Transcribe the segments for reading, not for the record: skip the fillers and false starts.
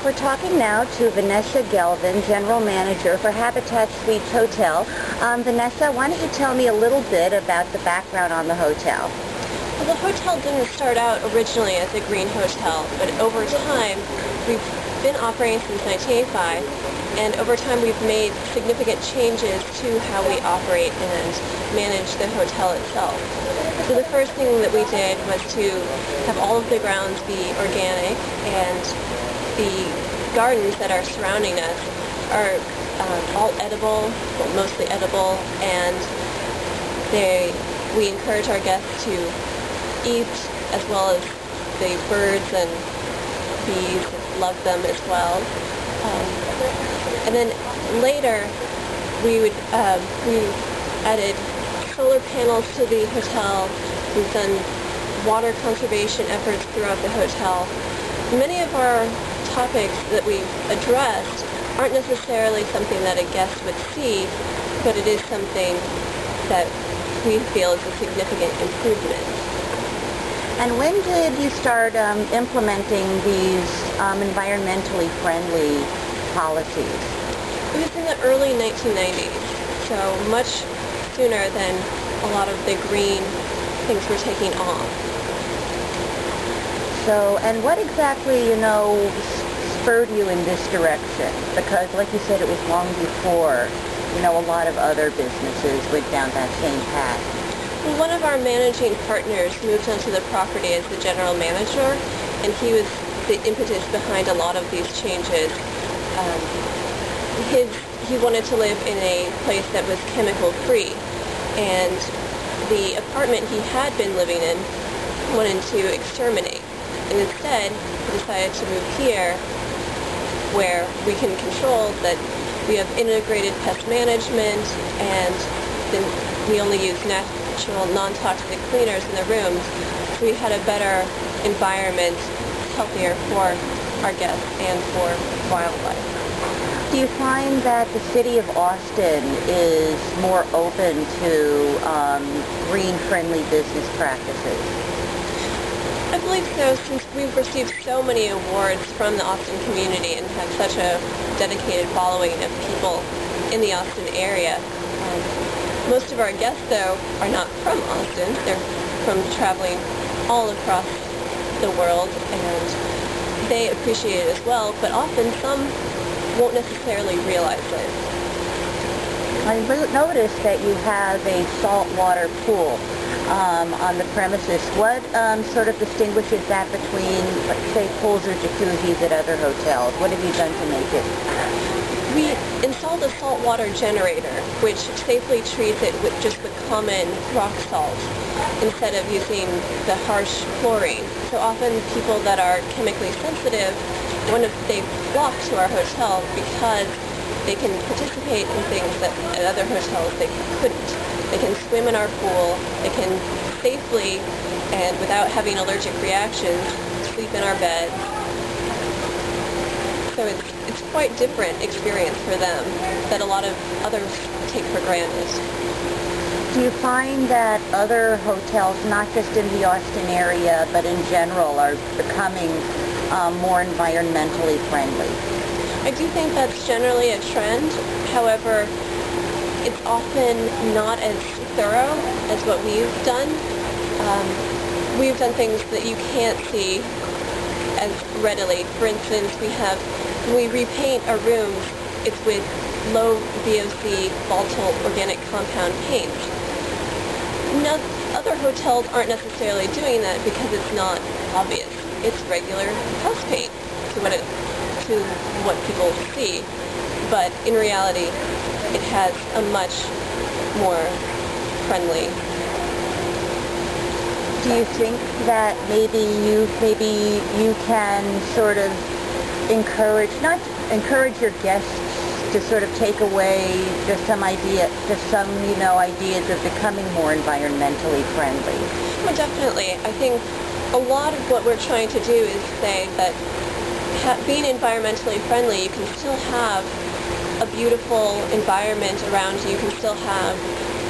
We're talking now to Vanessa Gelvin, General Manager for Habitat Suites Hotel. Vanessa, why don't you tell me a little bit about the background on the hotel? Well, the hotel didn't start out originally as a green hotel, but over time, we've been operating since 1985, and over time we've made significant changes to how we operate and manage the hotel itself. So the first thing that we did was to have all of the grounds be organic, and the gardens that are surrounding us are all edible, well, mostly edible, and we encourage our guests to eat, as well as the birds and bees love them as well. And then later we added solar panels to the hotel. We've done water conservation efforts throughout the hotel. Many of our topics that we've addressed aren't necessarily something that a guest would see, but it is something that we feel is a significant improvement. And when did you start implementing these environmentally friendly policies? It was in the early 1990s, so much sooner than a lot of the green things were taking off. So, and what exactly, spurred you in this direction? Because, like you said, it was long before, a lot of other businesses went down that same path. Well, one of our managing partners moved onto the property as the general manager, and he was the impetus behind a lot of these changes. He wanted to live in a place that was chemical-free, and the apartment he had been living in wanted to exterminate. And instead, he decided to move here, where we can control that we have integrated pest management, and then we only use natural, non-toxic cleaners in the rooms. So we had a better environment, healthier for our guests and for wildlife. Do you find that the city of Austin is more open to green-friendly business practices? I believe so, since we've received so many awards from the Austin community and have such a dedicated following of people in the Austin area. Most of our guests, though, are not from Austin. They're from traveling all across the world, and they appreciate it as well, but often some won't necessarily realize it. I noticed that you have a saltwater pool on the premises. What sort of distinguishes that between, let's say, pools or jacuzzis at other hotels? What have you done to make it? We installed a saltwater generator, which safely treats it with just the common rock salt instead of using the harsh chlorine. So often people that are chemically sensitive, they flock to our hotel because they can participate in things that at other hotels they couldn't. They can swim in our pool, they can safely and without having allergic reactions sleep in our bed. So it's quite different experience for them that a lot of others take for granted. Do you find that other hotels, not just in the Austin area, but in general, are becoming more environmentally friendly? I do think that's generally a trend. However, it's often not as thorough as what we've done. We've done things that you can't see as readily. For instance, when we repaint our rooms, it's with low VOC volatile organic compound paint. Other hotels aren't necessarily doing that because it's not obvious. It's regular house paint to what people see, but in reality, it has a much more friendly. Do you think that maybe you can sort of encourage your guests to sort of take away just some ideas of becoming more environmentally friendly? Well, definitely. I think a lot of what we're trying to do is say that being environmentally friendly, you can still have a beautiful environment around you. You can still have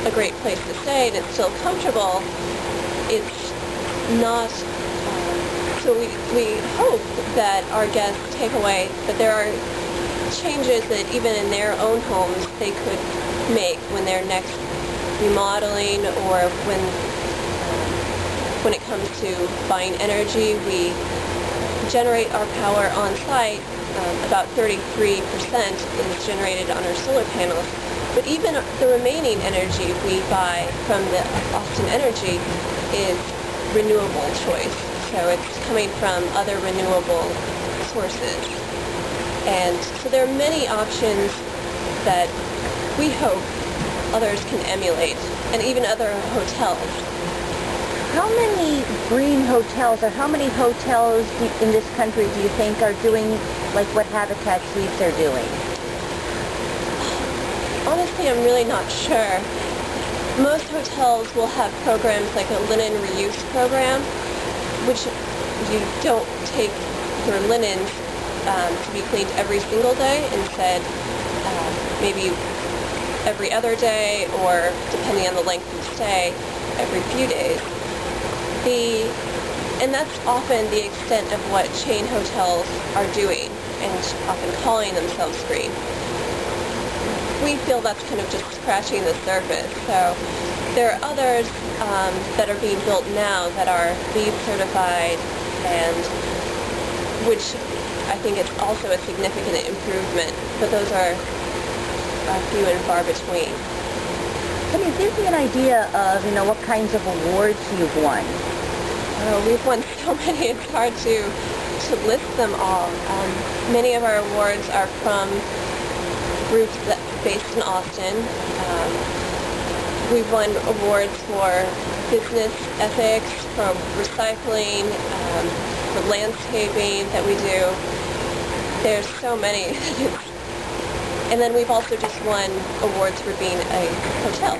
a great place to stay and it's still comfortable. It's not So we hope that our guests take away that there are changes that even in their own homes they could make when they're next remodeling, or when it comes to buying energy. We generate our power on site. About 33% is generated on our solar panels. But even the remaining energy we buy from the Austin Energy is renewable choice. So it's coming from other renewable sources. And so there are many options that we hope others can emulate, and even other hotels. How many green hotels, or how many hotels in this country do you think are doing like what Habitat Suites are doing? Honestly, I'm really not sure. Most hotels will have programs like a linen reuse program, which you don't take your linens to be cleaned every single day. Instead, maybe every other day, or depending on the length of stay, every few days. And that's often the extent of what chain hotels are doing, and often calling themselves green. We feel that's kind of just scratching the surface. So there are others that are being built now that are LEED certified, and which I think is also a significant improvement, but those are few and far between. Can you give me an idea of, what kinds of awards you've won? We've won so many, it's hard to list them all. Many of our awards are from groups based in Austin. We've won awards for business ethics, for recycling, for landscaping that we do. There's so many. And then we've also just won awards for being a hotel.